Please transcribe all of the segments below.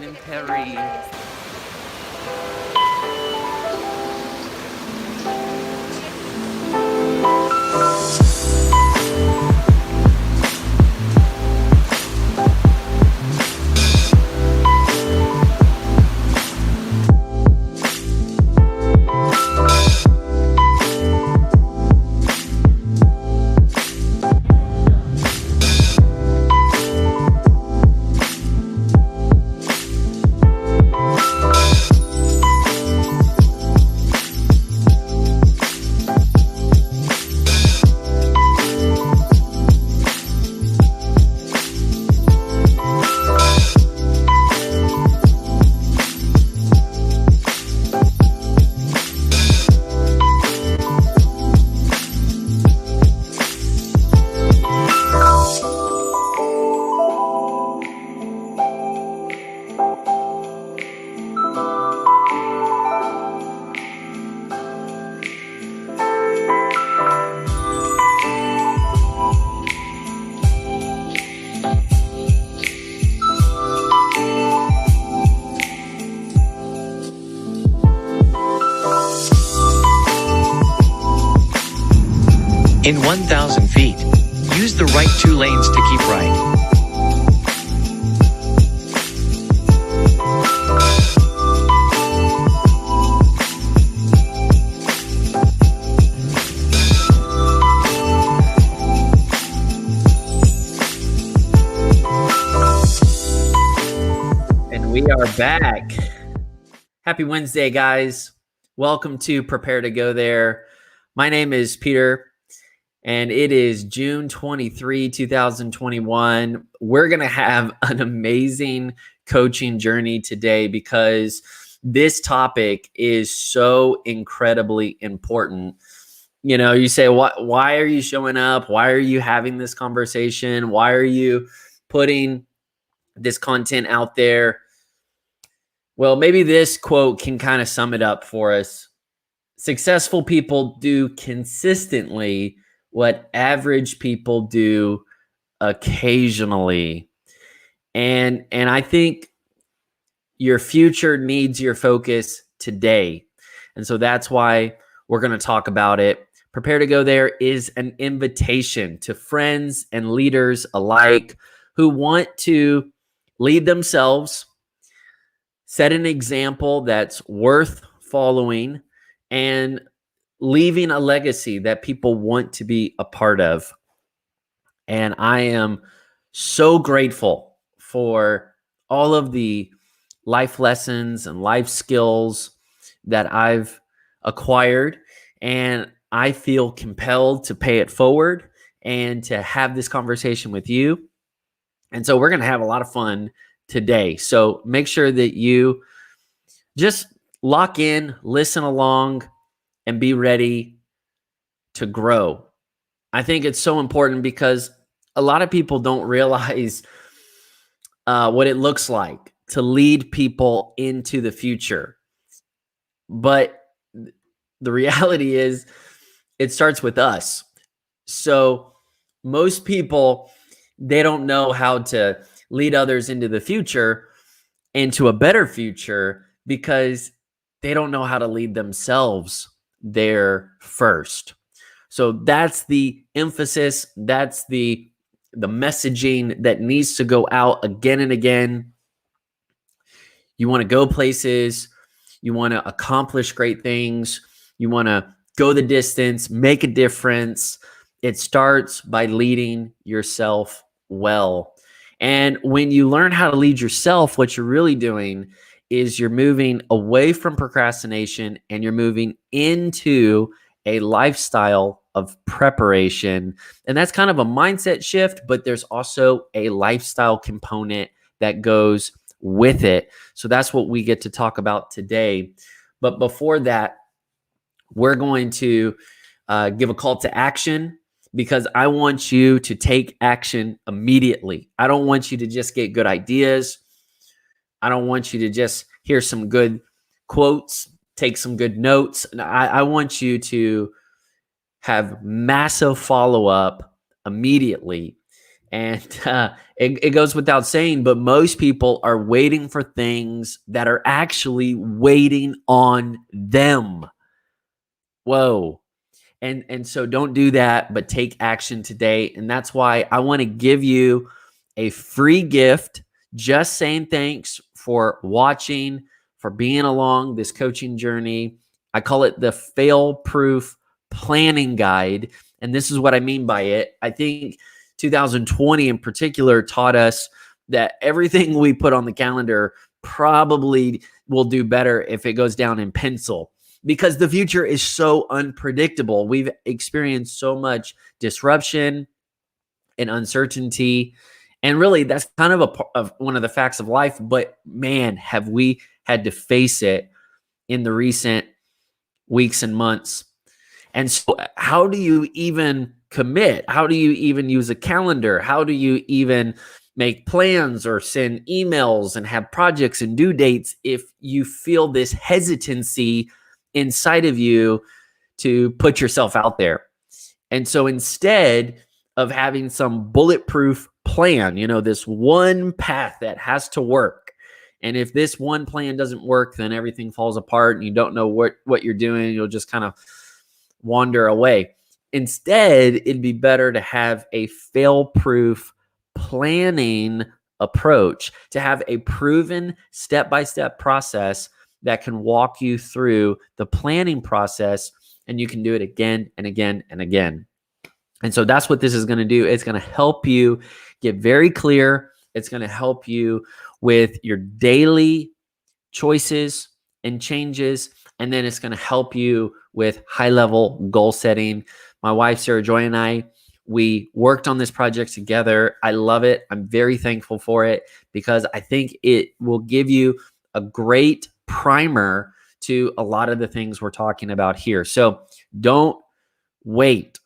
and Perry. In 1,000 feet, use the right 2 lanes to keep right. And we are back. Happy Wednesday, guys. Welcome to Prepare to Go There. My name is Peter. And it is June 23, 2021. We're going to have an amazing coaching journey today because this topic is so incredibly important. You know, you say, why are you showing up? Why are you having this conversation? Why are you putting this content out there? Well, maybe this quote can kind of sum it up for us. Successful people do consistently what average people do occasionally. And I think your future needs your focus today. And so that's why we're going to talk about it. Prepare to Go There is an invitation to friends and leaders alike who want to lead themselves, set an example that's worth following, and leaving a legacy that people want to be a part of. And I am so grateful for all of the life lessons and life skills that I've acquired. And I feel compelled to pay it forward and to have this conversation with you. And so we're going to have a lot of fun today. So make sure that you just lock in, listen along, and be ready to grow. I think it's so important because a lot of people don't realize what it looks like to lead people into the future. But the reality is it starts with us. So most people, they don't know how to lead others into the future, into a better future, because they don't know how to lead themselves there first. So that's the emphasis. That's the messaging that needs to go out again and again. You want to go places. You want to accomplish great things. You want to go the distance, make a difference. It starts by leading yourself well. And when you learn how to lead yourself, what you're really doing is you're moving away from procrastination and you're moving into a lifestyle of preparation. And that's kind of a mindset shift, but there's also a lifestyle component that goes with it. So that's what we get to talk about today. But before that, we're going to give a call to action, because I want you to take action immediately. I don't want you to just get good ideas. I don't want you to just hear some good quotes, take some good notes. I want you to have massive follow-up immediately. And it goes without saying, but most people are waiting for things that are actually waiting on them. Whoa. And so don't do that, but take action today. And that's why I want to give you a free gift, just saying thanks for watching, for being along this coaching journey. I call it the fail-proof planning guide. And this is what I mean by it. I think 2020 in particular taught us that everything we put on the calendar probably will do better if it goes down in pencil, because the future is so unpredictable. We've experienced so much disruption and uncertainty. And really, that's kind of one of the facts of life. But man, have we had to face it in the recent weeks and months. And so how do you even commit? How do you even use a calendar? How do you even make plans or send emails and have projects and due dates if you feel this hesitancy inside of you to put yourself out there? And so instead of having some bulletproof plan, this one path that has to work, and if this one plan doesn't work, then everything falls apart and you don't know what you're doing. You'll just kind of wander away. Instead, it'd be better to have a fail-proof planning approach, to have a proven step-by-step process that can walk you through the planning process, and you can do it again and again and again. And so that's what this is going to do. It's going to help you get very clear. It's going to help you with your daily choices and changes. And then it's going to help you with high-level goal setting. My wife, Sarah Joy, and I, we worked on this project together. I love it. I'm very thankful for it because I think it will give you a great primer to a lot of the things we're talking about here. So don't wait.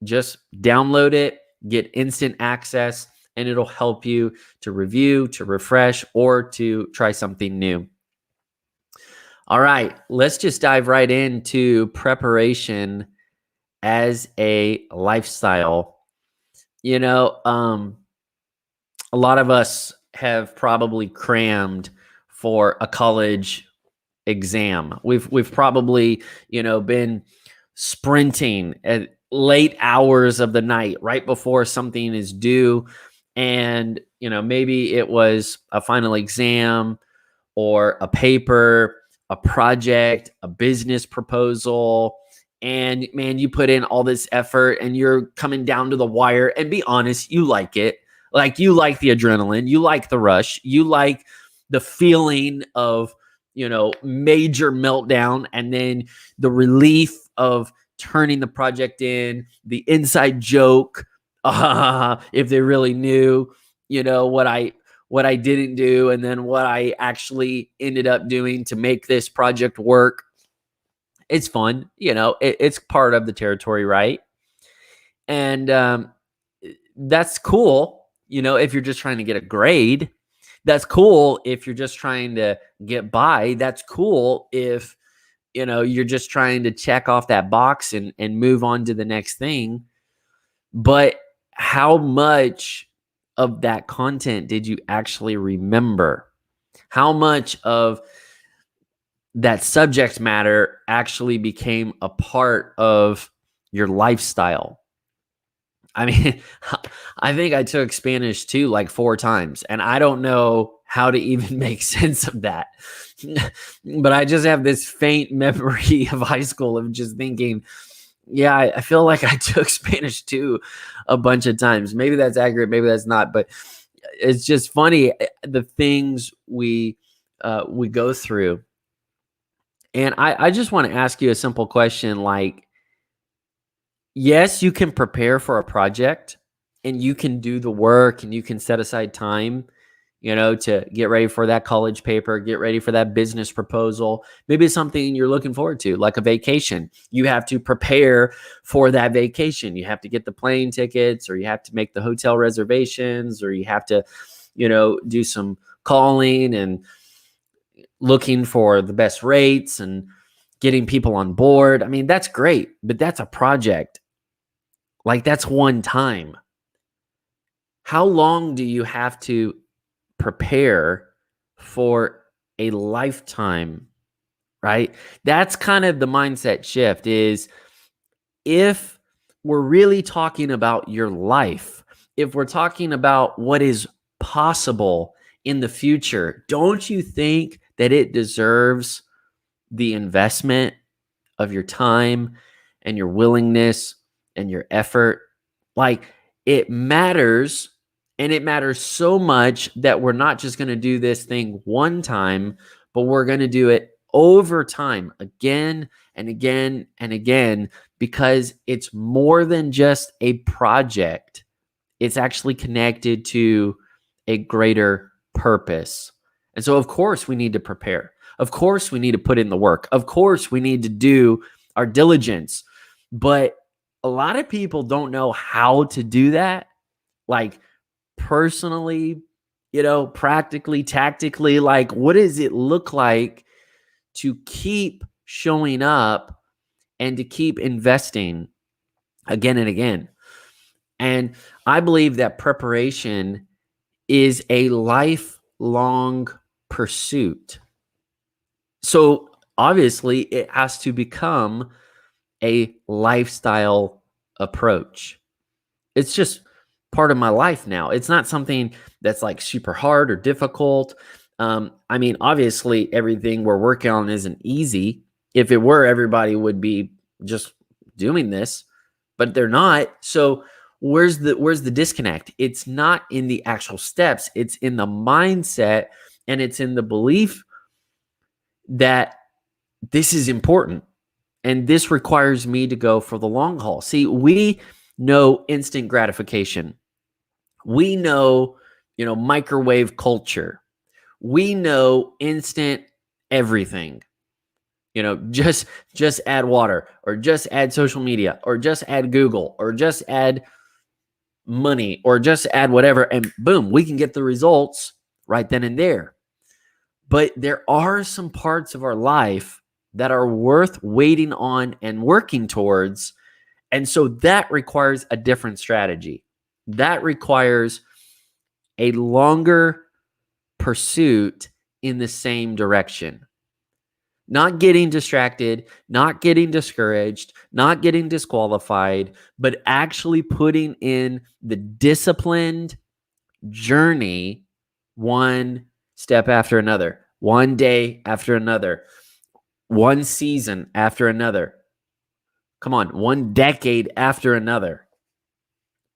Just download it, get instant access, and it'll help you to review, to refresh, or to try something new. All right, let's just dive right into preparation as a lifestyle. A lot of us have probably crammed for a college exam. We've probably, been sprinting at late hours of the night right before something is due. And, maybe it was a final exam or a paper, a project, a business proposal. And man, you put in all this effort and you're coming down to the wire, and be honest, you like it. Like, you like the adrenaline, you like the rush, you like the feeling of, major meltdown, and then the relief of turning the project in, the inside joke, if they really knew, what I didn't do, and then what I actually ended up doing to make this project work. It's fun, it's part of the territory, right? And that's cool, if you're just trying to get a grade. That's cool if you're just trying to get by. That's cool if, you're just trying to check off that box and move on to the next thing. But how much of that content did you actually remember? How much of that subject matter actually became a part of your lifestyle? I mean, I think I took Spanish 2 like 4 times, and I don't know how to even make sense of that. But I just have this faint memory of high school of just thinking, yeah, I feel like I took Spanish 2 a bunch of times. Maybe that's accurate, maybe that's not, but it's just funny the things we go through. And I just want to ask you a simple question, like, yes, you can prepare for a project and you can do the work and you can set aside time, to get ready for that college paper, get ready for that business proposal. Maybe it's something you're looking forward to, like a vacation. You have to prepare for that vacation. You have to get the plane tickets, or you have to make the hotel reservations, or you have to, do some calling and looking for the best rates and getting people on board. I mean, that's great, but that's a project. Like, that's one time. How long do you have to prepare for a lifetime, right? That's kind of the mindset shift is if we're really talking about your life, if we're talking about what is possible in the future, don't you think that it deserves the investment of your time and your willingness and your effort? Like it matters, and it matters so much that we're not just going to do this thing one time, but we're going to do it over time, again and again and again, because it's more than just a project. It's actually connected to a greater purpose. And so, of course, we need to prepare. Of course, we need to put in the work. Of course, we need to do our diligence. But a lot of people don't know how to do that. Like personally, practically, tactically, like what does it look like to keep showing up and to keep investing again and again? And I believe that preparation is a lifelong pursuit. So obviously, it has to become a lifestyle approach. It's just part of my life now. It's not something that's like super hard or difficult. I mean, obviously, everything we're working on isn't easy. If it were, everybody would be just doing this, but they're not. So where's the disconnect? It's not in the actual steps. It's in the mindset, and it's in the belief that this is important. And this requires me to go for the long haul. See, we know instant gratification. We know, microwave culture. We know instant everything. Just add water, or just add social media, or just add Google, or just add money, or just add whatever, and boom, we can get the results right then and there. But there are some parts of our life that are worth waiting on and working towards. And so that requires a different strategy. That requires a longer pursuit in the same direction. Not getting distracted, not getting discouraged, not getting disqualified, but actually putting in the disciplined journey, one step after another, one day after another, one season after another. Come on, one decade after another.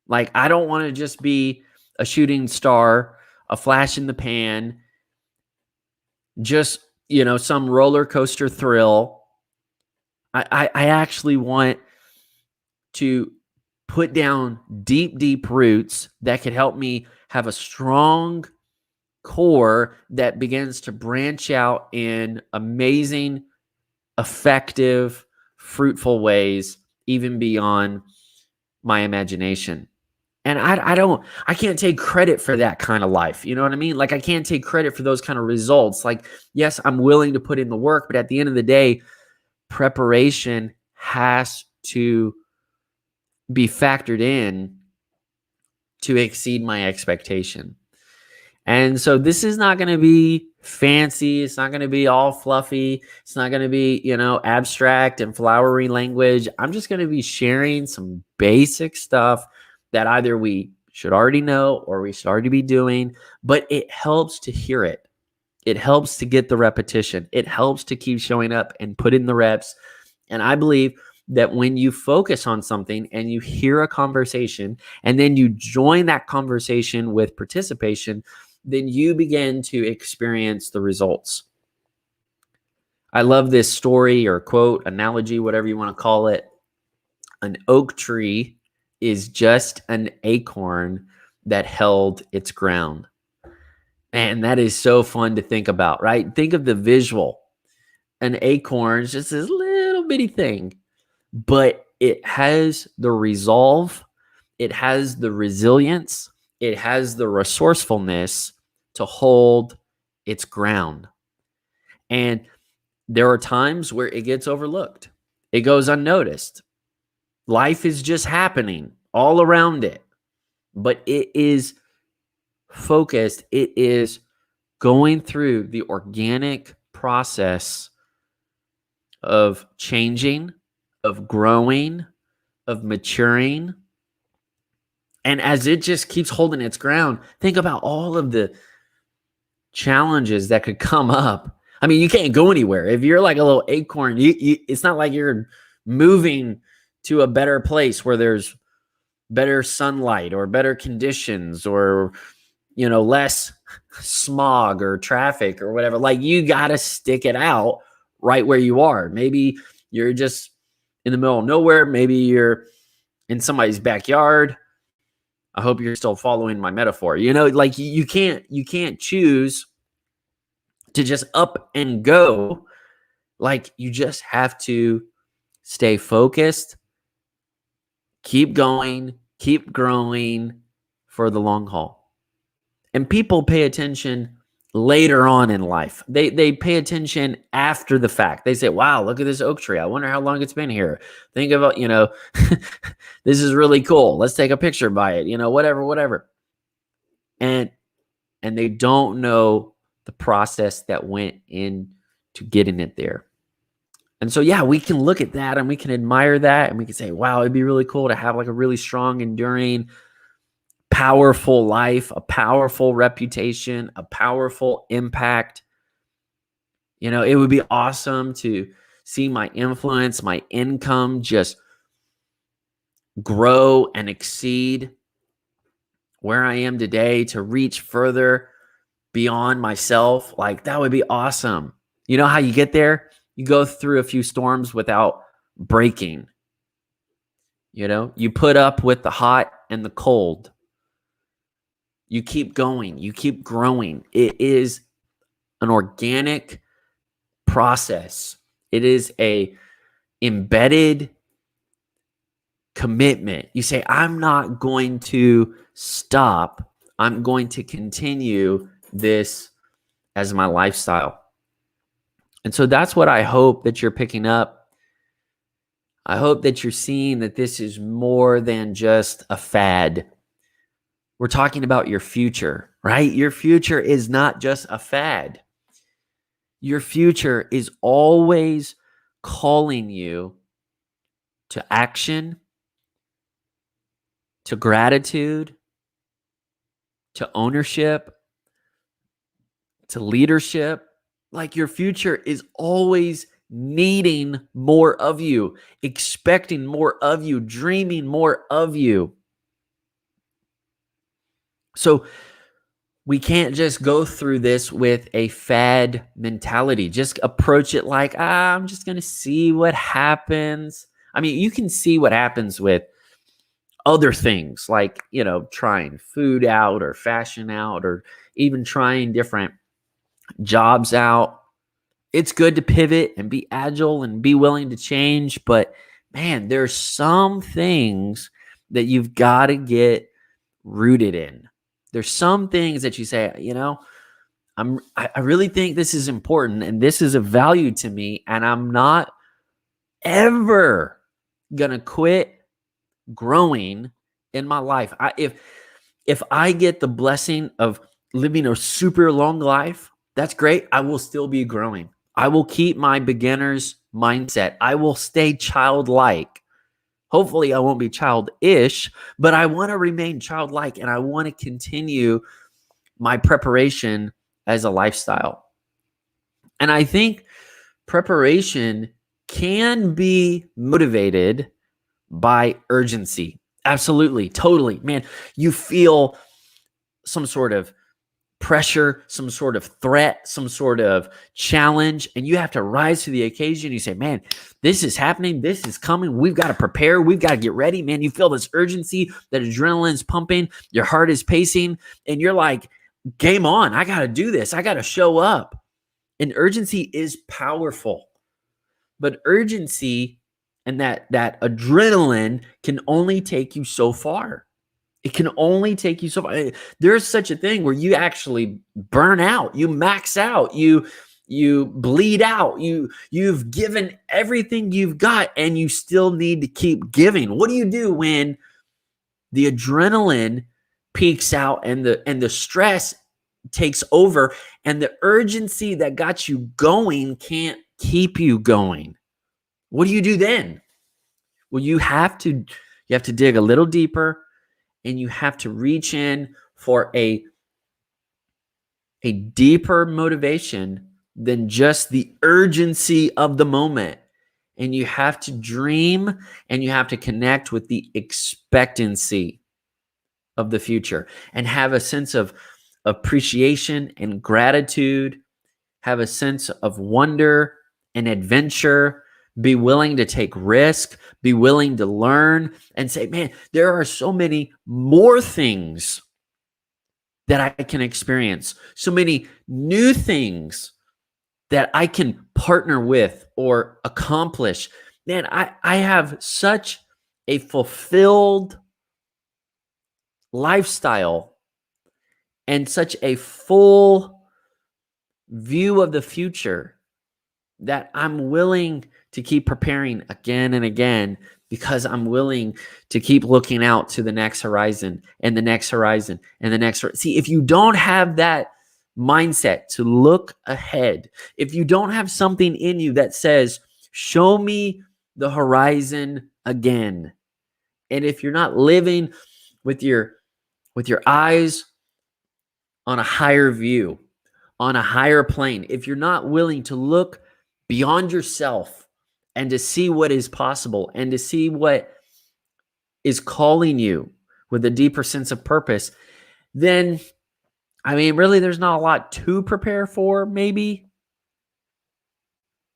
Like, I don't want to just be a shooting star, a flash in the pan, just, some roller coaster thrill. I actually want to put down deep, deep roots that could help me have a strong core that begins to branch out in amazing, effective, fruitful ways, even beyond my imagination. And I can't take credit for that kind of life. You know what I mean? Like, I can't take credit for those kind of results. Like, yes, I'm willing to put in the work, but at the end of the day, preparation has to be factored in to exceed my expectation. And so this is not going to be fancy. It's not going to be all fluffy. It's not going to be, abstract and flowery language. I'm just going to be sharing some basic stuff that either we should already know or we should already be doing, but it helps to hear it. It helps to get the repetition. It helps to keep showing up and put in the reps. And I believe that when you focus on something and you hear a conversation and then you join that conversation with participation, then you begin to experience the results. I love this story or quote, analogy, whatever you want to call it. An oak tree is just an acorn that held its ground. And that is so fun to think about, right? Think of the visual. An acorn is just this little bitty thing, but it has the resolve, it has the resilience, it has the resourcefulness to hold its ground. And there are times where it gets overlooked. It goes unnoticed. Life is just happening all around it. but it is focused. It is going through the organic process of changing, of growing, of maturing. And as it just keeps holding its ground, think about all of the challenges that could come up. I mean, you can't go anywhere. If you're like a little acorn, it's not like you're moving to a better place where there's better sunlight or better conditions or, less smog or traffic or whatever. Like, you got to stick it out right where you are. Maybe you're just in the middle of nowhere. Maybe you're in somebody's backyard. I hope you're still following my metaphor. Like, you can't choose to just up and go. Like, you just have to stay focused, keep going, keep growing for the long haul. And people pay attention later on in life. They pay attention after the fact. They say, wow, look at this oak tree. I wonder how long it's been here. Think about, this is really cool. Let's take a picture by it, whatever. And they don't know the process that went into getting it there. And so, yeah, we can look at that and we can admire that. And we can say, wow, it'd be really cool to have like a really strong, enduring, powerful life, a powerful reputation, a powerful impact. It would be awesome to see my influence, my income just grow and exceed where I am today, to reach further beyond myself. Like, that would be awesome. You know how you get there? You go through a few storms without breaking. You put up with the hot and the cold. You keep going. You keep growing. It is an organic process. It is a embedded commitment. You say, I'm not going to stop. I'm going to continue this as my lifestyle. And so that's what I hope that you're picking up. I hope that you're seeing that this is more than just a fad. We're talking about your future, right? Your future is not just a fad. Your future is always calling you to action, to gratitude, to ownership, to leadership. Like, your future is always needing more of you, expecting more of you, dreaming more of you. So we can't just go through this with a fad mentality. Just approach it like, I'm just going to see what happens. I mean, you can see what happens with other things like, trying food out or fashion out or even trying different jobs out. It's good to pivot and be agile and be willing to change. But man, there's some things that you've got to get rooted in. There's some things that you say, I really think this is important and this is of value to me, and I'm not ever gonna quit growing in my life. If I get the blessing of living a super long life, that's great. I will still be growing. I will keep my beginner's mindset. I will stay childlike. Hopefully I won't be childish, but I want to remain childlike, and I want to continue my preparation as a lifestyle. And I think preparation can be motivated by urgency. Absolutely, totally. Man, you feel some sort of pressure, some sort of threat, some sort of challenge, and you have to rise to the occasion. You say, man, this is happening. This is coming. We've got to prepare. We've got to get ready. Man, you feel this urgency, that adrenaline's pumping, your heart is pacing, and you're like, game on. I got to do this. I got to show up. And urgency is powerful. But urgency and that adrenaline can only take you so far. It can only take you so far. There's such a thing where you actually burn out, you max out, you bleed out, you've given everything you've got, and you still need to keep giving. What do you do when the adrenaline peaks out and the stress takes over, and the urgency that got you going can't keep you going. What do you do then? Well, you have to dig a little deeper, and you have to reach in for a deeper motivation than just the urgency of the moment. And you have to dream, and you have to connect with the expectancy of the future, and have a sense of appreciation and gratitude, have a sense of wonder and adventure, be willing to take risk, be willing to learn, and say, man, there are so many more things that I can experience, so many new things that I can partner with or accomplish. Man, I have such a fulfilled lifestyle and such a full view of the future that I'm willing to keep preparing again and again, because I'm willing to keep looking out to the next horizon and the next horizon and the next. See, if you don't have that mindset to look ahead, if you don't have something in you that says, show me the horizon again, and if you're not living with your eyes on a higher view, on a higher plane, if you're not willing to look beyond yourself and to see what is possible and to see what is calling you with a deeper sense of purpose, then, I mean, really, there's not a lot to prepare for, maybe.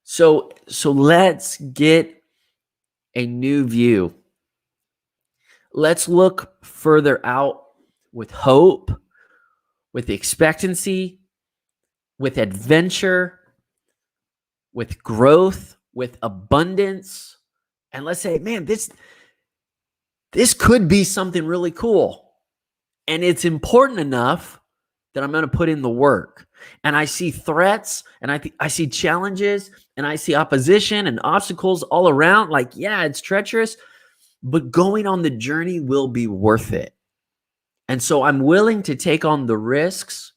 So let's get a new view. Let's look further out with hope, with expectancy, with adventure, with growth, with abundance. And let's say, man, this could be something really cool. And it's important enough that I'm going to put in the work. And I see threats, and I see challenges, and I see opposition and obstacles all around. Like, yeah, it's treacherous, but going on the journey will be worth it. And so I'm willing to take on the risks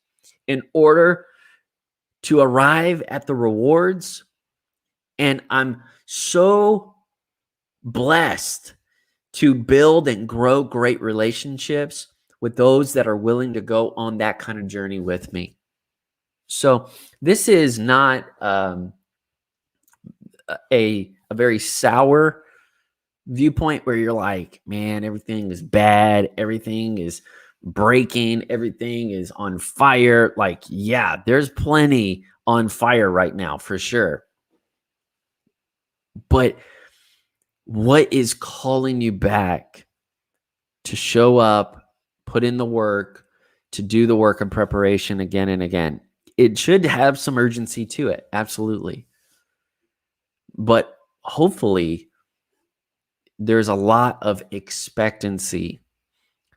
in order to arrive at the rewards. And I'm so blessed to build and grow great relationships with those that are willing to go on that kind of journey with me. So this is not a very sour viewpoint where you're like, man, everything is bad, everything is breaking, everything is on fire. Like, yeah, there's plenty on fire right now for sure. But what is calling you back to show up, put in the work, to do the work of preparation again and again? It should have some urgency to it, absolutely. But hopefully, there's a lot of expectancy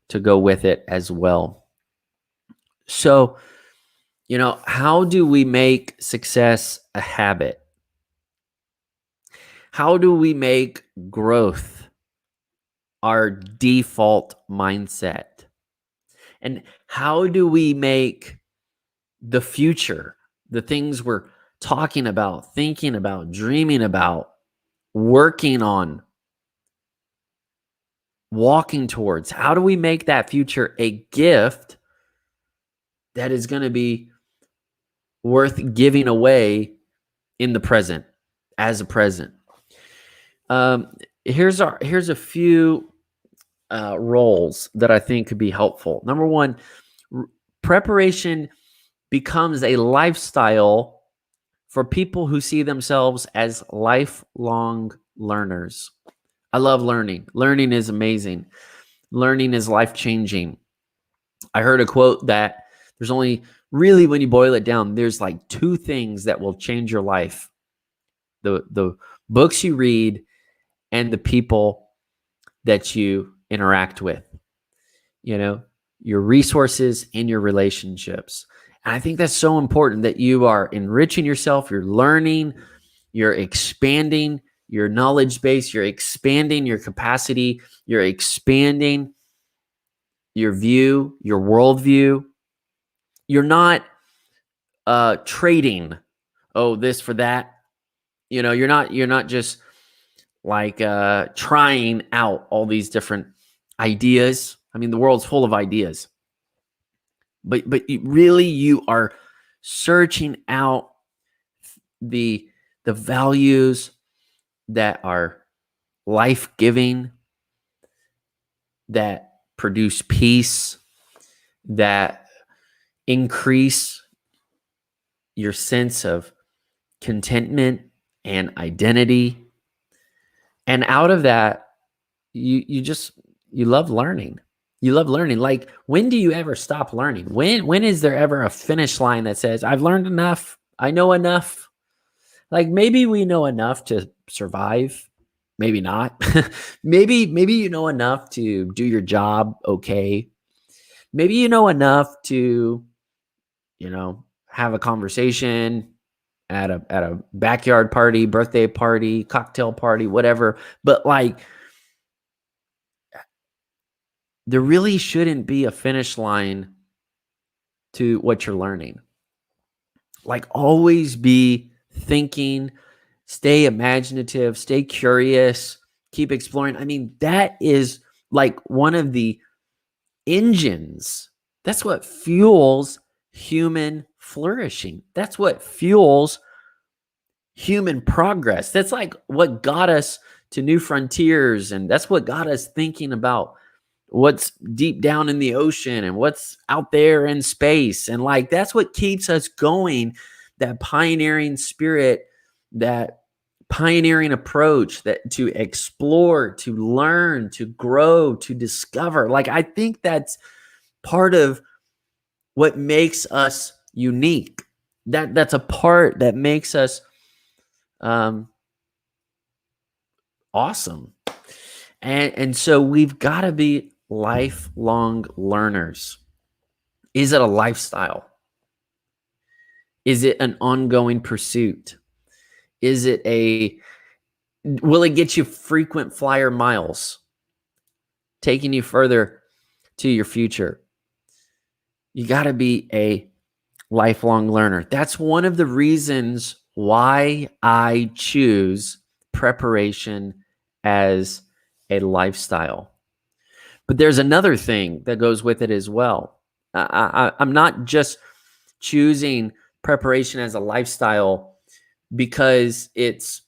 to go with it as well. So, how do we make success a habit? How do we make growth our default mindset? And how do we make the future, the things we're talking about, thinking about, dreaming about, working on, walking towards, how do we make that future a gift that is going to be worth giving away in the present, as a present? Here's a few roles that I think could be helpful. Number one, preparation becomes a lifestyle for people who see themselves as lifelong learners. I love learning. Learning is amazing. Learning is life-changing. I heard a quote that there's only, really, when you boil it down, there's like two things that will change your life: the books you read and the people that you interact with. Your resources and your relationships. And I think that's so important, that you are enriching yourself, you're learning, you're expanding your knowledge base, you're expanding your capacity, you're expanding your view, your worldview. You're not trading, this for that. You're not just like trying out all these different ideas. I mean, the world's full of ideas, but you are searching out the values that are life-giving, that produce peace, that increase your sense of contentment and identity. And out of that, you love learning. You love learning. Like, when do you ever stop learning? When is there ever a finish line that says, I've learned enough, I know enough? Like, maybe we know enough to survive, maybe not. maybe you know enough to do your job okay. Maybe you know enough to, have a conversation at a backyard party, birthday party, cocktail party, whatever. But like, there really shouldn't be a finish line to what you're learning. Like, always be thinking, stay imaginative, stay curious, keep exploring. I mean, that is like one of the engines. That's what fuels human flourishing. That's what fuels human progress. That's like what got us to new frontiers. And that's what got us thinking about what's deep down in the ocean and what's out there in space. And like, that's what keeps us going, that pioneering spirit, that pioneering approach, that to explore, to learn, to grow, to discover. Like, I think that's part of what makes us unique. That's a part that makes us awesome. And so we've got to be lifelong learners. Is it a lifestyle? Is it an ongoing pursuit? Will it get you frequent flyer miles, taking you further to your future? You got to be a lifelong learner. That's one of the reasons why I choose preparation as a lifestyle. But there's another thing that goes with it as well. I'm not just choosing preparation as a lifestyle because it's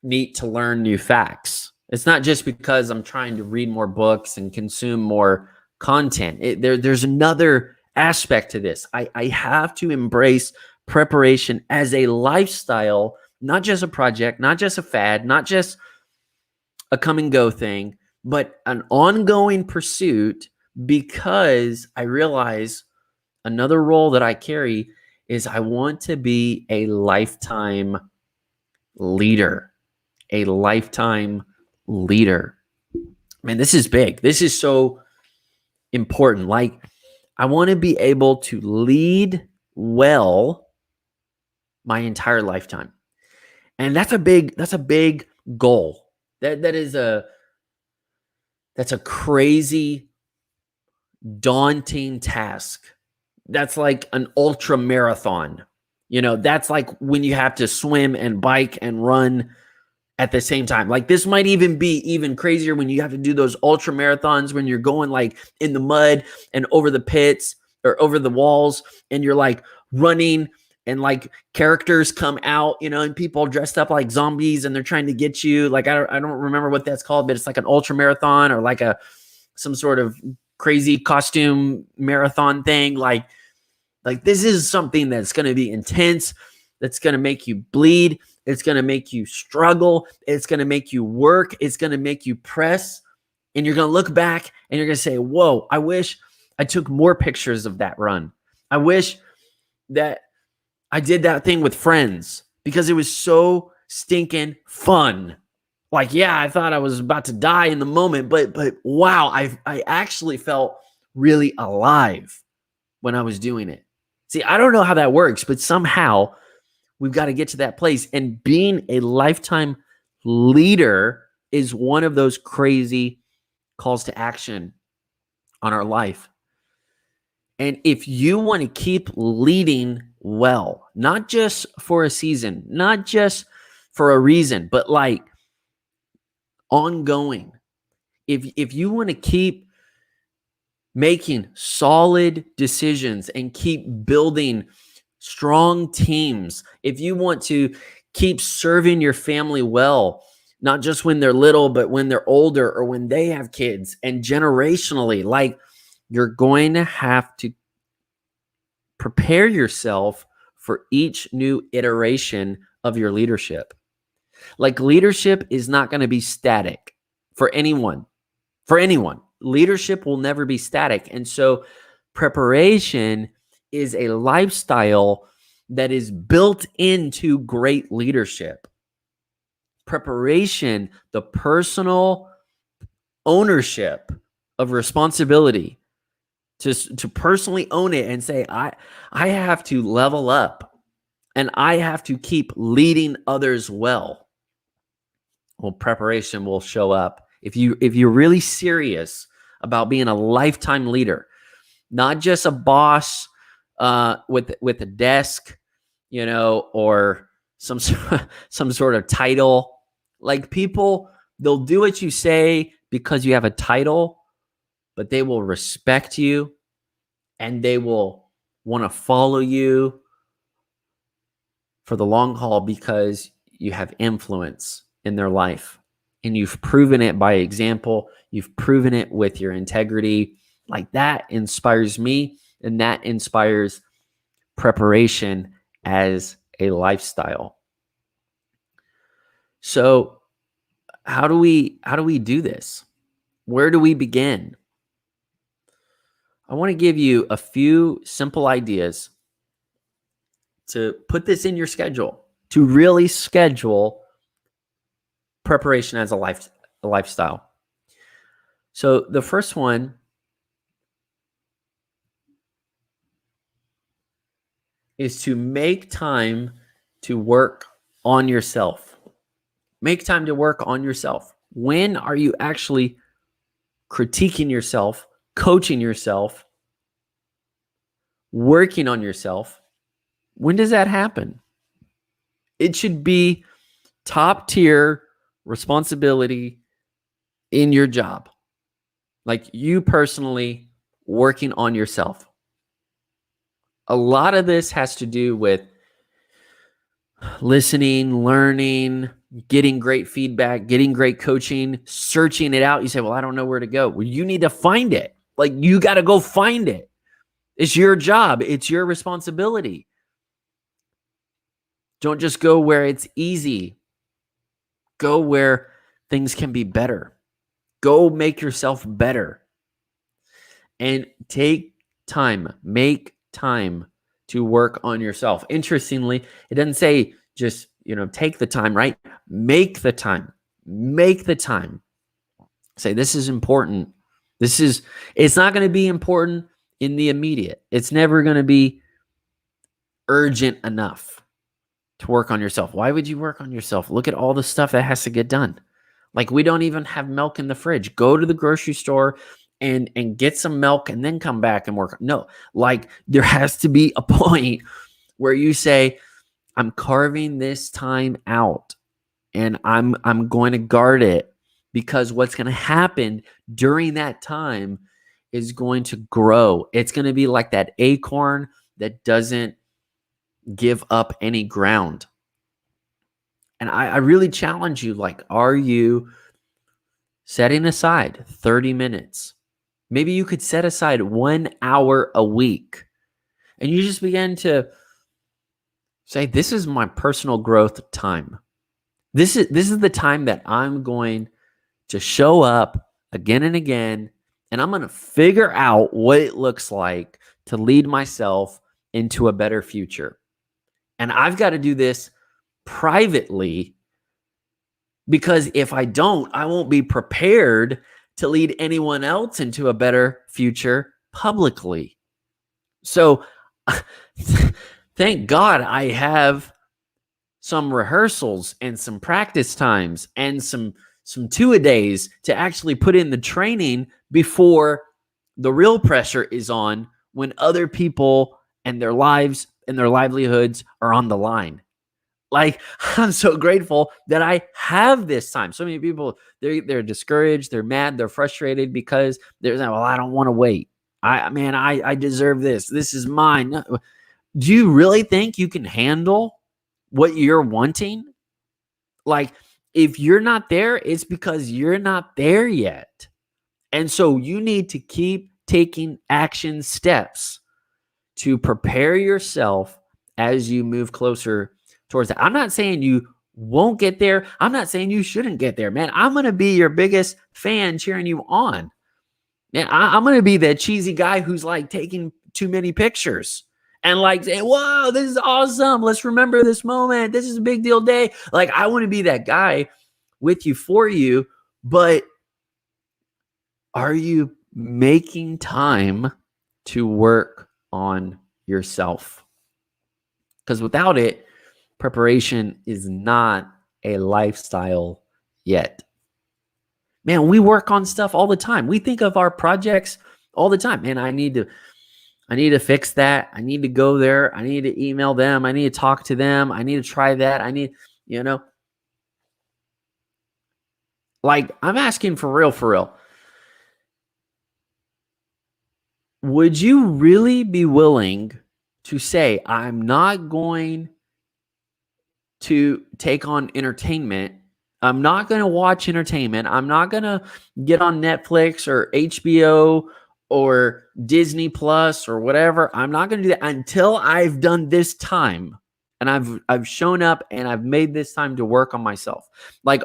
neat to learn new facts. It's not just because I'm trying to read more books and consume more content. There's another aspect to this. I have to embrace preparation as a lifestyle, not just a project, not just a fad, not just a come and go thing, but an ongoing pursuit, because I realize another role that I carry is I want to be a lifetime leader. A lifetime leader. Man, this is big. This is so important. Like, I want to be able to lead well my entire lifetime. And that's a big goal. That's a crazy, daunting task. That's like an ultra marathon. That's like when you have to swim and bike and run at the same time. Like, this might even be even crazier when you have to do those ultra marathons when you're going like in the mud and over the pits or over the walls, and you're like running, and like characters come out, and people dressed up like zombies and they're trying to get you. Like, I don't remember what that's called, but it's like an ultra marathon or like some sort of crazy costume marathon thing. Like this is something that's going to be intense. That's going to make you bleed. It's going to make you struggle. It's going to make you work. It's going to make you press. And you're going to look back and you're going to say, whoa, I wish I took more pictures of that run. I wish that I did that thing with friends because it was so stinking fun. Like, yeah, I thought I was about to die in the moment, but wow, I actually felt really alive when I was doing it. See, I don't know how that works, but somehow we've got to get to that place. And being a lifetime leader is one of those crazy calls to action on our life. And if you want to keep leading well, not just for a season, not just for a reason, but like ongoing, if you want to keep making solid decisions and keep building strong teams, if you want to keep serving your family well, not just when they're little, but when they're older or when they have kids, and generationally, like, you're going to have to prepare yourself for each new iteration of your leadership. Like, leadership is not going to be static for anyone. For anyone, leadership will never be static. And so preparation is a lifestyle that is built into great leadership. Preparation, the personal ownership of responsibility, to personally own it and say, I have to level up and I have to keep leading others well. Well, preparation will show up if you're really serious about being a lifetime leader, not just a boss with a desk, or some sort of title. Like, people, they'll do what you say because you have a title, but they will respect you and they will want to follow you for the long haul because you have influence in their life. And you've proven it by example. You've proven it with your integrity. Like, that inspires me, and that inspires preparation as a lifestyle. So how do we do this? Where do we begin? I want to give you a few simple ideas to put this in your schedule, to really schedule preparation as a lifestyle. So the first one is to make time to work on yourself. Make time to work on yourself. When are you actually critiquing yourself, coaching yourself, working on yourself? When does that happen? It should be top tier responsibility in your job. Like, you personally working on yourself. A lot of this has to do with listening, learning, getting great feedback, getting great coaching, searching it out. You say, well, I don't know where to go. Well, you need to find it. Like, you got to go find it. It's your job. It's your responsibility. Don't just go where it's easy. Go where things can be better. Go make yourself better. And take time. Make time to work on yourself. Interestingly, it doesn't say just, take the time, right? Make the time. Make the time. Say, this is important. It's not going to be important in the immediate. It's never going to be urgent enough to work on yourself. Why would you work on yourself? Look at all the stuff that has to get done. Like, we don't even have milk in the fridge. Go to the grocery store and get some milk and then come back and work. No, like, there has to be a point where you say, I'm carving this time out and I'm going to guard it, because what's going to happen during that time is going to grow. It's going to be like that acorn that doesn't give up any ground. And I really challenge you, like, are you setting aside 30 minutes? Maybe you could set aside 1 hour a week, and you just begin to say, this is my personal growth time. This is the time that I'm going to show up again and again, and I'm going to figure out what it looks like to lead myself into a better future. And I've got to do this privately, because if I don't, I won't be prepared to lead anyone else into a better future publicly. So thank God I have some rehearsals and some practice times and some two-a-days to actually put in the training before The real pressure is on when other people and their lives and their livelihoods are on the line. Like, I'm so grateful that I have this time. So many people, they're discouraged, they're mad, they're frustrated because they're like, well, I don't want to wait. I deserve this. This is mine. Do you really think you can handle what you're wanting? Like, if you're not there, it's because you're not there yet. And so you need to keep taking action steps to prepare yourself as you move closer towards that. I'm not saying you won't get there. I'm not saying you shouldn't get there, man. I'm going to be your biggest fan cheering you on. Man, I'm going to be that cheesy guy who's like taking too many pictures and like saying, whoa, this is awesome. Let's remember this moment. This is a big deal day. Like, I want to be that guy with you, for you. But are you making time to work on yourself? Because without it, preparation is not a lifestyle yet. Man, we work on stuff all the time. We think of our projects all the time. Man, I need to fix that. I need to go there. I need to email them. I need to talk to them. I need to try that. Like, I'm asking for real. Would you really be willing to say, I'm not going to take on entertainment? I'm not going to watch entertainment. I'm not going to get on Netflix or HBO or Disney Plus or whatever. I'm not going to do that until I've done this time and I've shown up and I've made this time to work on myself. Like,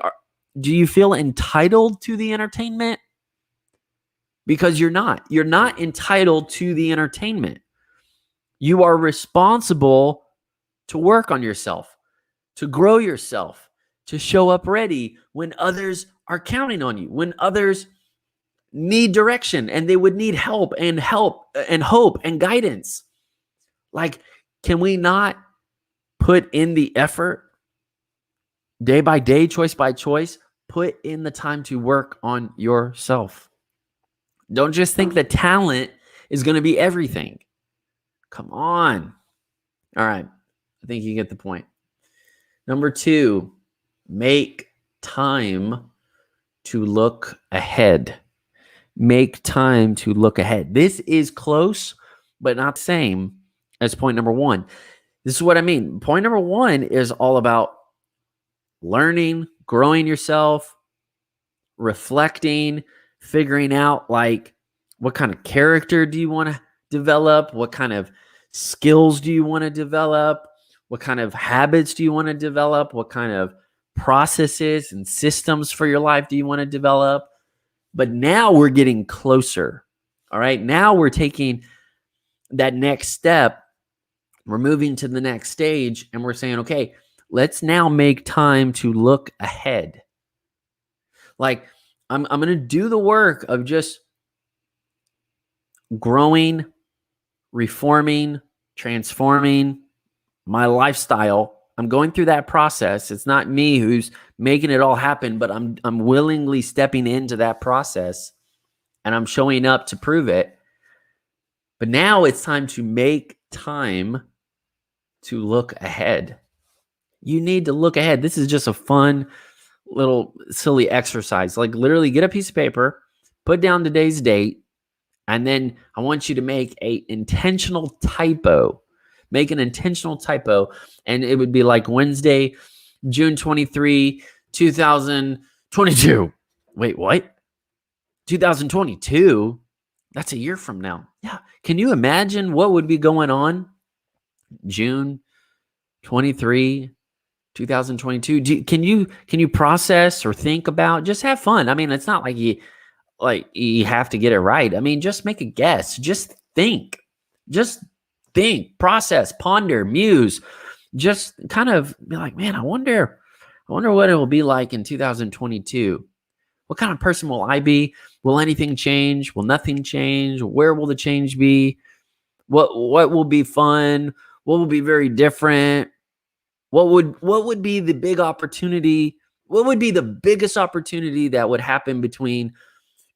do you feel entitled to the entertainment? Because you're not. You're not entitled to the entertainment. You are responsible to work on yourself, to grow yourself, to show up ready when others are counting on you, when others need direction and they would need help and hope and guidance. Like, can we not put in the effort day by day, choice by choice? Put in the time to work on yourself. Don't just think that talent is going to be everything. Come on. All right. I think you get the point. Number 2, make time to look ahead. Make time to look ahead. This is close, but not the same as point number 1. This is what I mean. Point number 1 is all about learning, growing yourself, reflecting, figuring out like what kind of character do you want to develop? What kind of skills do you want to develop? What kind of habits do you want to develop? What kind of processes and systems for your life do you want to develop? But now we're getting closer. All right. Now we're taking that next step. We're moving to the next stage and we're saying, okay, let's now make time to look ahead. Like, I'm going to do the work of just growing, reforming, transforming my lifestyle. I'm going through that process. It's not me who's making it all happen, but I'm willingly stepping into that process and I'm showing up to prove it. But now it's time to make time to look ahead. You need to look ahead. This is just a fun little silly exercise. Like, literally get a piece of paper, put down today's date, and then I want you to make an intentional typo. Make an intentional typo, and it would be like Wednesday, June 23, 2022. Wait, what? 2022? That's a year from now. Yeah. Can you imagine what would be going on June 23, 2022? Can you process or think about? Just have fun. I mean, it's not like you have to get it right. I mean, just make a guess. Just think, process, ponder, muse. Just kind of be like, man, I wonder what it will be like in 2022. What kind of person will I be? Will anything change? Will nothing change? Where will the change be? What will be fun? What will be very different? What would be the big opportunity? What would be the biggest opportunity that would happen between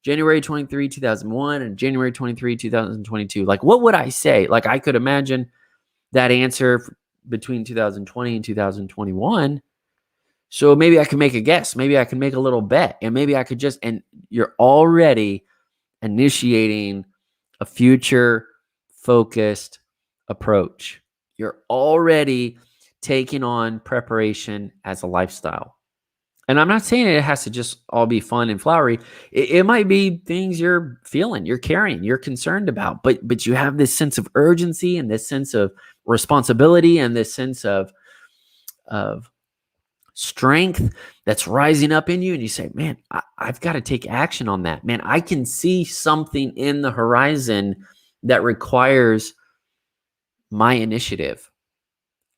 January 23, 2001 and January 23, 2022. Like, what would I say? Like, I could imagine that answer between 2020 and 2021. So maybe I can make a guess. Maybe I can make a little bet. And maybe I could just, and you're already initiating a future focused approach. You're already taking on preparation as a lifestyle. And I'm not saying it has to just all be fun and flowery. It might be things you're feeling, you're carrying, you're concerned about, but you have this sense of urgency and this sense of responsibility and this sense of strength that's rising up in you. And you say, man, I've got to take action on that. Man, I can see something in the horizon that requires my initiative.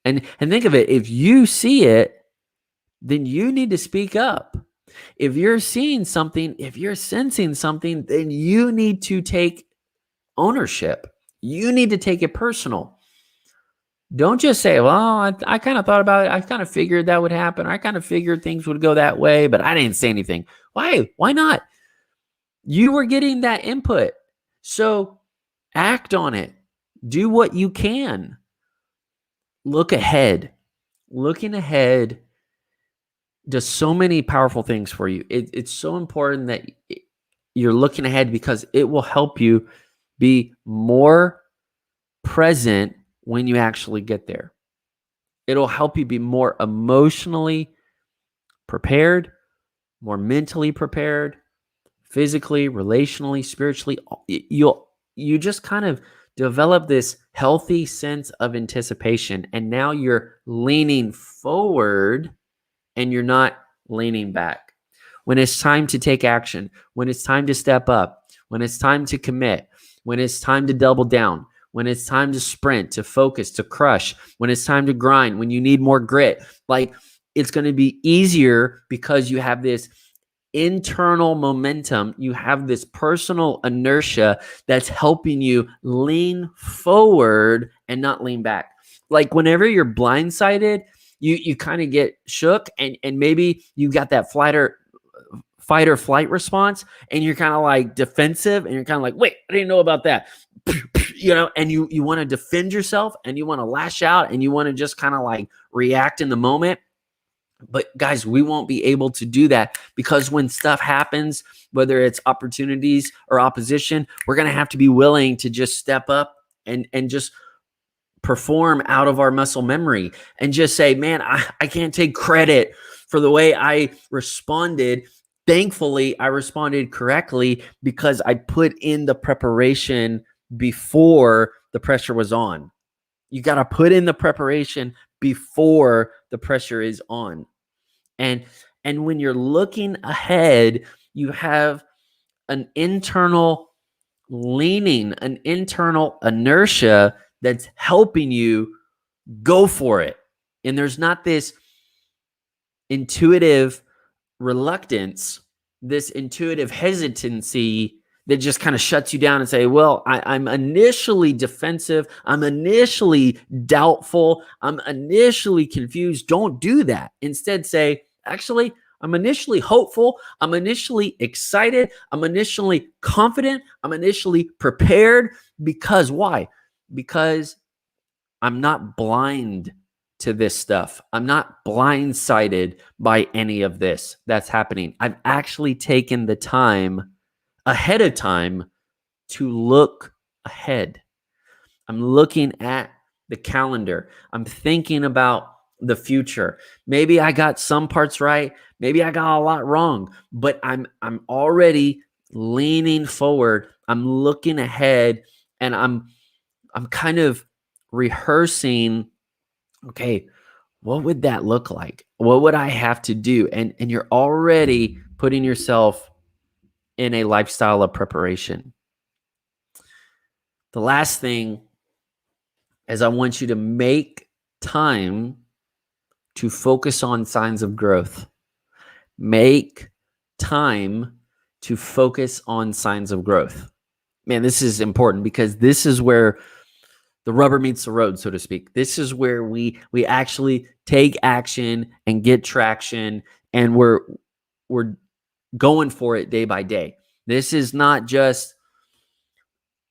And think of it, if you see it, then you need to speak up. If you're seeing something, if you're sensing something, then you need to take ownership. You need to take it personal. Don't just say, well, I kind of thought about it. I kind of figured that would happen. I kind of figured things would go that way, but I didn't say anything. Why? Why not? You were getting that input. So act on it. Do what you can. Look ahead. Looking ahead does so many powerful things for you. It's so important that you're looking ahead because it will help you be more present when you actually get there. It'll help you be more emotionally prepared, more mentally prepared, physically, relationally, spiritually. You just kind of develop this healthy sense of anticipation, and now you're leaning forward and you're not leaning back. When it's time to take action, when it's time to step up, when it's time to commit, when it's time to double down, when it's time to sprint, to focus, to crush, when it's time to grind, when you need more grit, like it's going to be easier because you have this internal momentum. You have this personal inertia that's helping you lean forward and not lean back. Like whenever you're blindsided, you kind of get shook and maybe you got that fight or flight response and you're kind of like defensive and you're kind of like, wait, I didn't know about that. And you want to defend yourself and you want to lash out and you want to just kind of like react in the moment. But guys, we won't be able to do that because when stuff happens, whether it's opportunities or opposition, we're going to have to be willing to just step up and just perform out of our muscle memory and just say, man, I can't take credit for the way I responded. Thankfully, I responded correctly because I put in the preparation before the pressure was on. You got to put in the preparation before the pressure is on. And when you're looking ahead, you have an internal leaning, an internal inertia that's helping you go for it. And there's not this intuitive reluctance, this intuitive hesitancy that just kind of shuts you down and say, well, I'm initially defensive. I'm initially doubtful. I'm initially confused. Don't do that. Instead say, actually, I'm initially hopeful. I'm initially excited. I'm initially confident. I'm initially prepared. Because why? Because I'm not blind to this stuff. I'm not blindsided by any of this that's happening. I've actually taken the time ahead of time to look ahead. I'm looking at the calendar. I'm thinking about the future. Maybe I got some parts right. Maybe I got a lot wrong, but I'm already leaning forward. I'm looking ahead and I'm kind of rehearsing, okay, what would that look like? What would I have to do? And you're already putting yourself in a lifestyle of preparation. The last thing is I want you to make time to focus on signs of growth. Make time to focus on signs of growth. Man, this is important because this is where the rubber meets the road, so to speak. This is where we actually take action and get traction, and we're going for it day by day. This is not just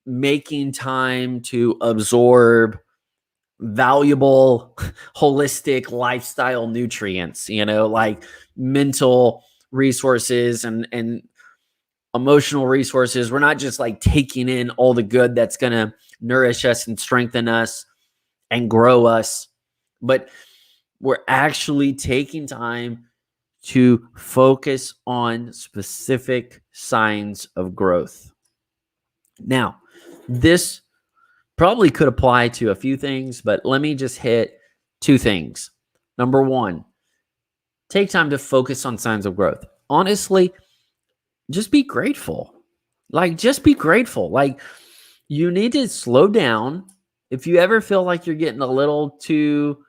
making time to absorb valuable, holistic lifestyle nutrients, like mental resources and emotional resources. We're not just like taking in all the good that's going to nourish us and strengthen us and grow us, but we're actually taking time to focus on specific signs of growth. Now, this probably could apply to a few things, but let me just hit two things. Number one, take time to focus on signs of growth. Honestly, just be grateful. Just be grateful. You need to slow down. If you ever feel like you're getting a little too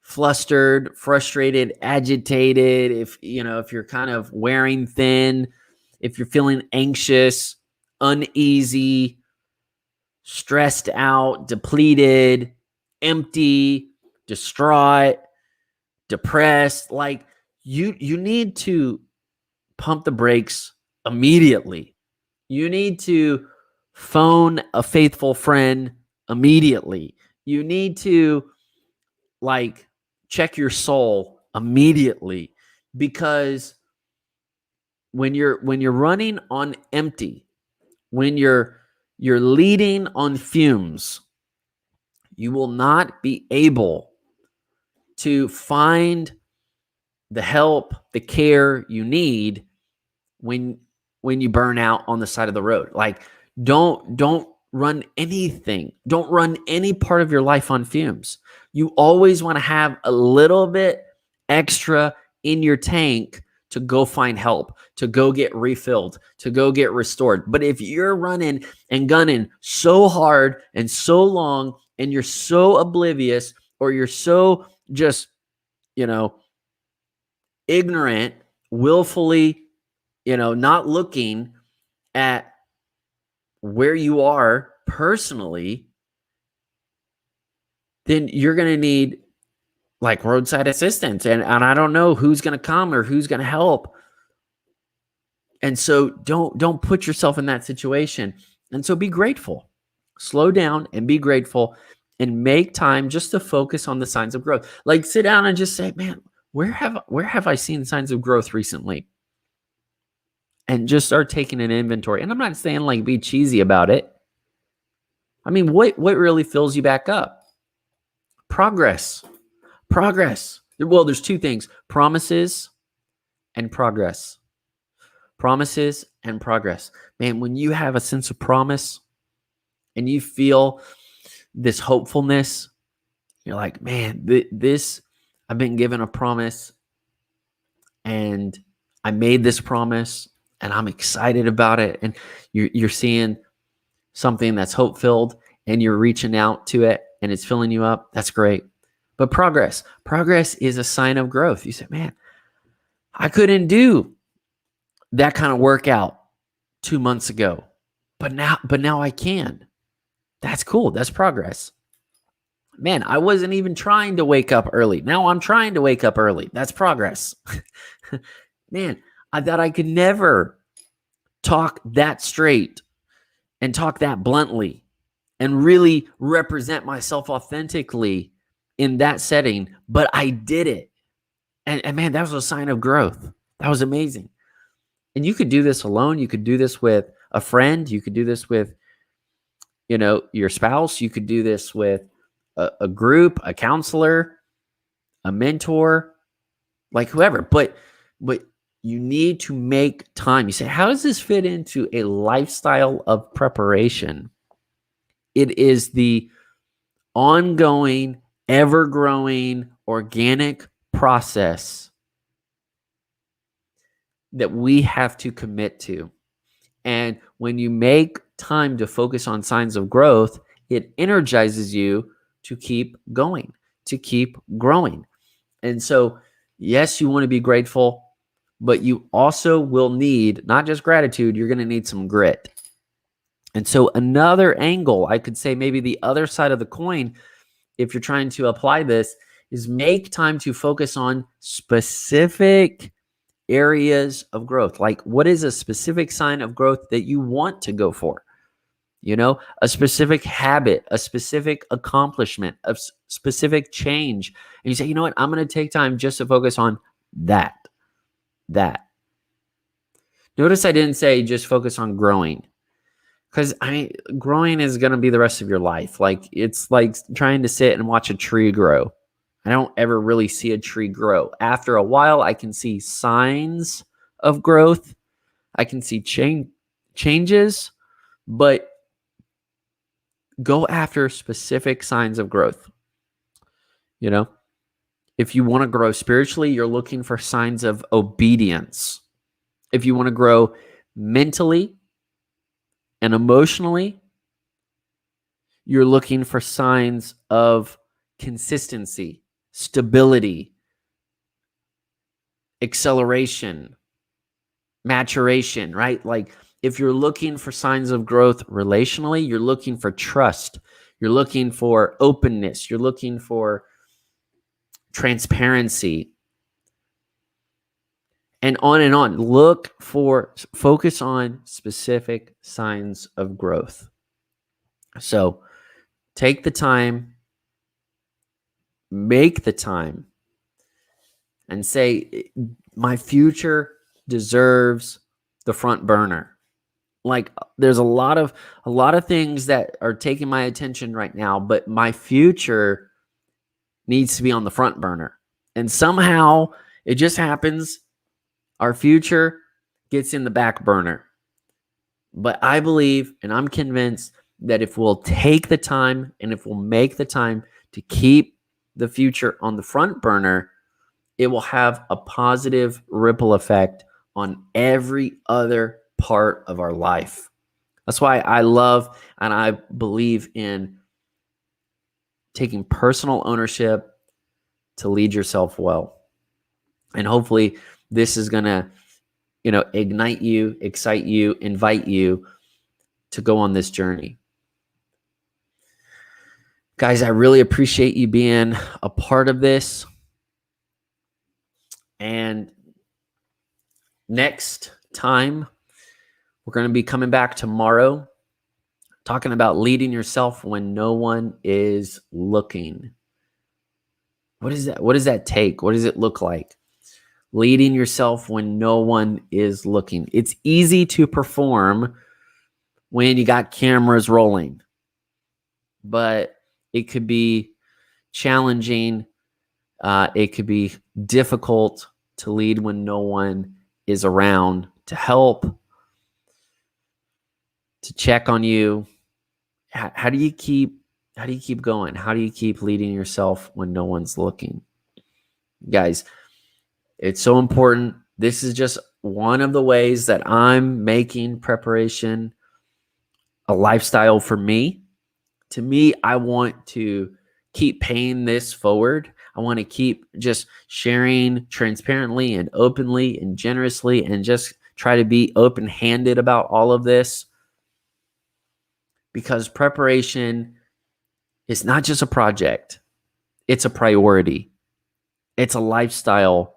flustered, frustrated, agitated, if you're kind of wearing thin, if you're feeling anxious, uneasy, stressed out, depleted, empty, distraught, depressed, you need to pump the brakes immediately. You need to phone a faithful friend immediately. You need to check your soul immediately, because when you're running on empty, when you're leading on fumes, you will not be able to find the help, the care you need when you burn out on the side of the road. Don't run anything. Don't run any part of your life on fumes. You always want to have a little bit extra in your tank to go find help, to go get refilled, to go get restored. But if you're running and gunning so hard and so long, and you're so oblivious, or you're so just, ignorant, willfully, not looking at where you are personally, then you're going to need roadside assistance. And I don't know who's going to come or who's going to help. And so don't put yourself in that situation. And so be grateful. Slow down and be grateful, and make time just to focus on the signs of growth. Sit down and just say, man, where have I seen signs of growth recently? And just start taking an inventory. And I'm not saying be cheesy about it. I mean, what really fills you back up? Progress. Well, there's two things: promises and progress. Promises and progress. Man, when you have a sense of promise and you feel this hopefulness, you're like, man, this, I've been given a promise, and I made this promise, and I'm excited about it. And you're seeing something that's hope-filled, and you're reaching out to it, and it's filling you up. That's great. But progress is a sign of growth. You say, man, I couldn't do that kind of workout 2 months ago, but now I can. That's cool. That's progress. Man, I wasn't even trying to wake up early. Now I'm trying to wake up early. That's progress. Man, I thought I could never talk that straight and talk that bluntly and really represent myself authentically in that setting, but I did it. And man, that was a sign of growth. That was amazing. And you could do this alone. You could do this with a friend. You could do this with, your spouse. You could do this with a group, a counselor, a mentor, whoever. But you need to make time. You say, how does this fit into a lifestyle of preparation? It is the ongoing, ever-growing, organic process that we have to commit to. And when you make time to focus on signs of growth, it energizes you to keep going, to keep growing. And so, yes, you want to be grateful, but you also will need not just gratitude, you're going to need some grit. And so another angle, I could say maybe the other side of the coin, if you're trying to apply this, is make time to focus on specific areas of growth. Like, what is a specific sign of growth that you want to go for? A specific habit, a specific accomplishment, a specific change. And you say, you know what? I'm going to take time just to focus on that. Notice I didn't say just focus on growing, because growing is going to be the rest of your life. Like, it's like trying to sit and watch a tree grow. I don't ever really see a tree grow. After a while, I can see signs of growth. I can see changes, but go after specific signs of growth. If you want to grow spiritually, you're looking for signs of obedience. If you want to grow mentally and emotionally, you're looking for signs of consistency, stability, acceleration, maturation, right? Like, if you're looking for signs of growth relationally, you're looking for trust. You're looking for openness. You're looking for transparency. And on and on. Focus on specific signs of growth. So take the time, make the time, and say, my future deserves the front burner. Like, there's a lot of things that are taking my attention right now, but my future needs to be on the front burner. And somehow it just happens, our future gets in the back burner. But I believe, and I'm convinced, that if we'll take the time and if we'll make the time to keep the future on the front burner, it will have a positive ripple effect on every other part of our life. That's why I love and I believe in taking personal ownership to lead yourself well. And hopefully this is going to, ignite you, excite you, invite you to go on this journey. Guys, I really appreciate you being a part of this. And next time, we're going to be coming back tomorrow, talking about leading yourself when no one is looking. What is that? What does that take? What does it look like? Leading yourself when no one is looking. It's easy to perform when you got cameras rolling, but it could be challenging. It could be difficult to lead when no one is around to help, to check on you. How do you keep going? How do you keep leading yourself when no one's looking? Guys, it's so important. This is just one of the ways that I'm making preparation a lifestyle for me. To me, I want to keep paying this forward. I want to keep just sharing transparently and openly and generously and just try to be open-handed about all of this. Because preparation is not just a project. It's a priority. It's a lifestyle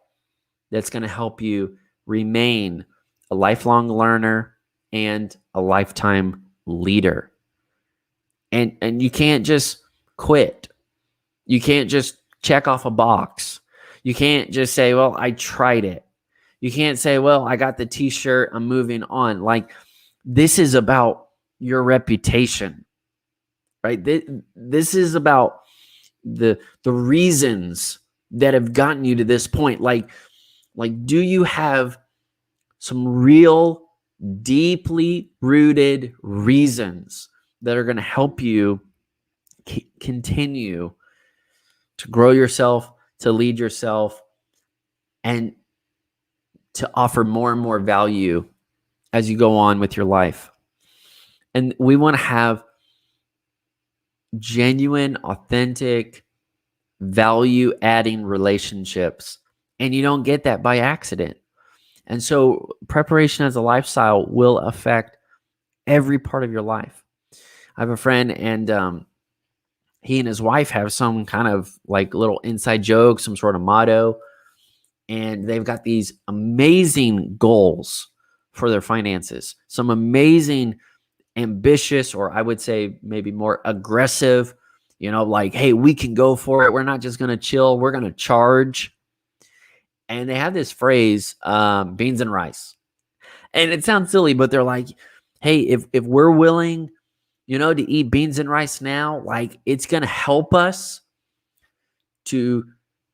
that's going to help you remain a lifelong learner and a lifetime leader. And you can't just quit. You can't just check off a box. You can't just say, well, I tried it. You can't say, well, I got the t-shirt, I'm moving on. Like, this is about your reputation, right? This is about the reasons that have gotten you to this point. Like, do you have some real, deeply rooted reasons that are going to help you continue to grow yourself, to lead yourself, and to offer more and more value as you go on with your life? And we want to have genuine, authentic, value-adding relationships. And you don't get that by accident. And so preparation as a lifestyle will affect every part of your life. I have a friend, and he and his wife have some kind of like little inside joke, some sort of motto. and they've got these amazing goals for their finances, some amazing, ambitious, or I would say maybe more aggressive, like, hey, we can go for it. We're not just going to chill. We're going to charge. And they have this phrase, beans and rice. And it sounds silly, but they're like, hey, if we're willing, to eat beans and rice now, like, it's going to help us to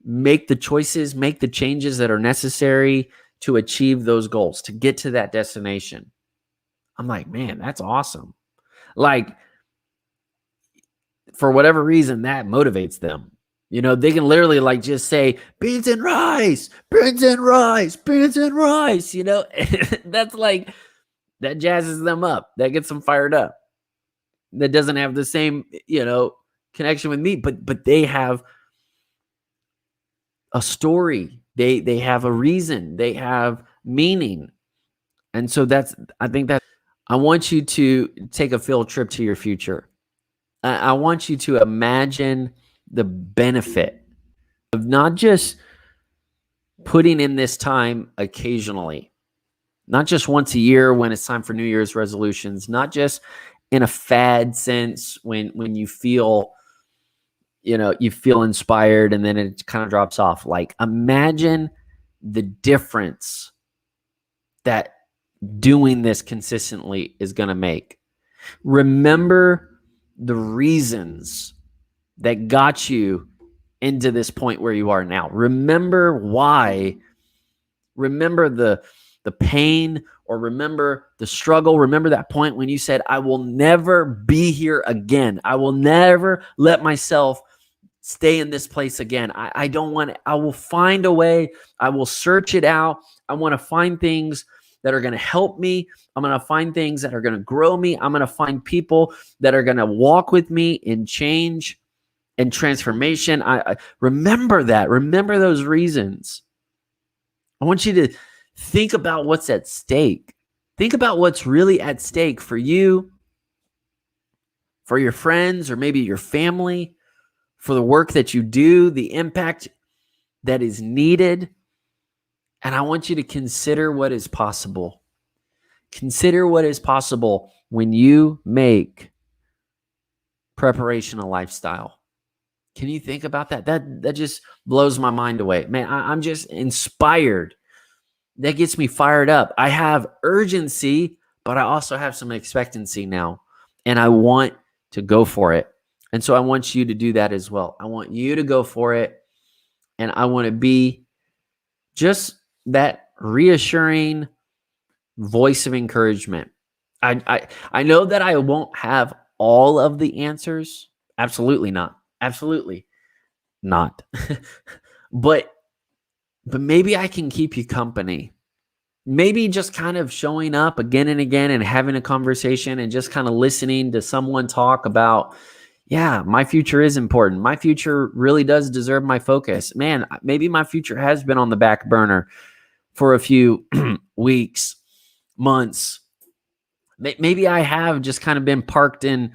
make the choices, make the changes that are necessary to achieve those goals, to get to that destination. I'm like, man, that's awesome. Like, for whatever reason, that motivates them. They can literally like just say beans and rice, beans and rice, beans and rice, that's like, that jazzes them up. That gets them fired up. That doesn't have the same, connection with me, but they have a story. They have a reason. They have meaning. And so I want you to take a field trip to your future. I want you to imagine the benefit of not just putting in this time occasionally, not just once a year when it's time for New Year's resolutions, not just in a fad sense when you feel, you feel inspired and then it kind of drops off. Like, imagine the difference that doing this consistently is going to make. Remember the reasons that got you into this point where you are now. Remember why. Remember the pain, or remember the struggle. Remember that point when you said, I will never be here again. I will never let myself stay in this place again. I don't want it. I will find a way. I will search it out. I want to find things that are going to help me. I'm going to find things that are going to grow me. I'm going to find people that are going to walk with me in change and transformation. I remember that. Remember those reasons. I want you to think about what's at stake. Think about what's really at stake for you, for your friends, or maybe your family, for the work that you do, the impact that is needed. And I want you to consider what is possible. Consider what is possible when you make preparation a lifestyle. Can you think about that? That just blows my mind away. Man, I'm just inspired. That gets me fired up. I have urgency, but I also have some expectancy now. And I want to go for it. And so I want you to do that as well. I want you to go for it. And I want to be just that reassuring voice of encouragement. I know that I won't have all of the answers. Absolutely not. Absolutely not. But maybe I can keep you company. Maybe just kind of showing up again and again and having a conversation and just kind of listening to someone talk about, yeah, my future is important. My future really does deserve my focus. Man, maybe my future has been on the back burner for a few weeks, months. Maybe I have just kind of been parked in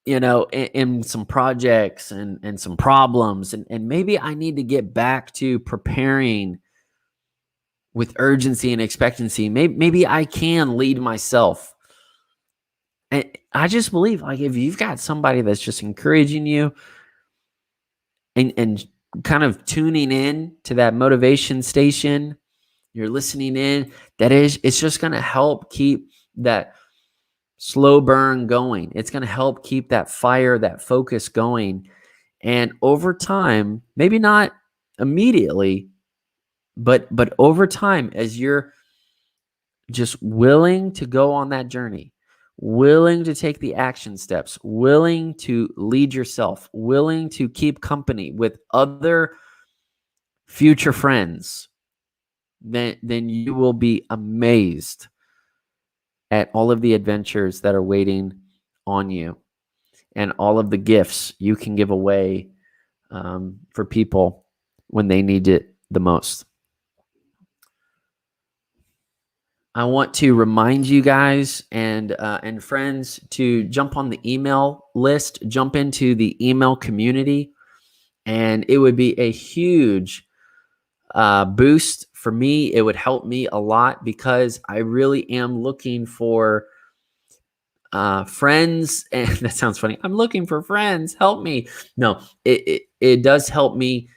some projects and some problems. And maybe I need to get back to preparing with urgency and expectancy. Maybe I can lead myself. And I just believe, like, if you've got somebody that's just encouraging you and kind of tuning in to that motivation station, you're listening in, it's just going to help keep that slow burn going. It's going to help keep that fire, that focus going. And over time, maybe not immediately, but over time, as you're just willing to go on that journey, willing to take the action steps, willing to lead yourself, willing to keep company with other future friends, then you will be amazed at all of the adventures that are waiting on you and all of the gifts you can give away for people when they need it the most. I want to remind you guys and friends to jump on the email list, jump into the email community, and it would be a huge boost for me. It would help me a lot because I really am looking for friends. And that sounds funny. I'm looking for friends. Help me. No, it does help me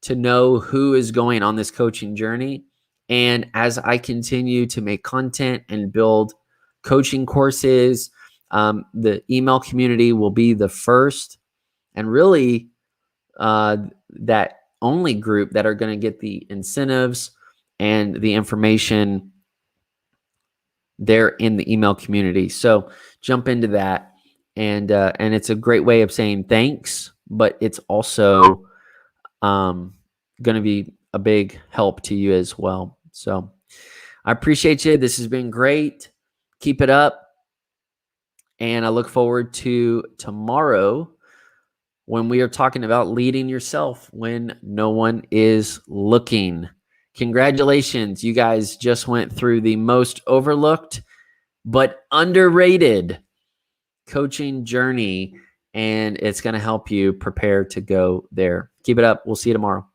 to know who is going on this coaching journey. And as I continue to make content and build coaching courses, the email community will be the first and really that only group that are going to get the incentives and the information there in the email community. So jump into that, and it's a great way of saying thanks, but it's also going to be a big help to you as well. So I appreciate you. This has been great. Keep it up. And I look forward to tomorrow when we are talking about leading yourself when no one is looking. Congratulations. You guys just went through the most overlooked but underrated coaching journey, and it's going to help you prepare to go there. Keep it up. We'll see you tomorrow.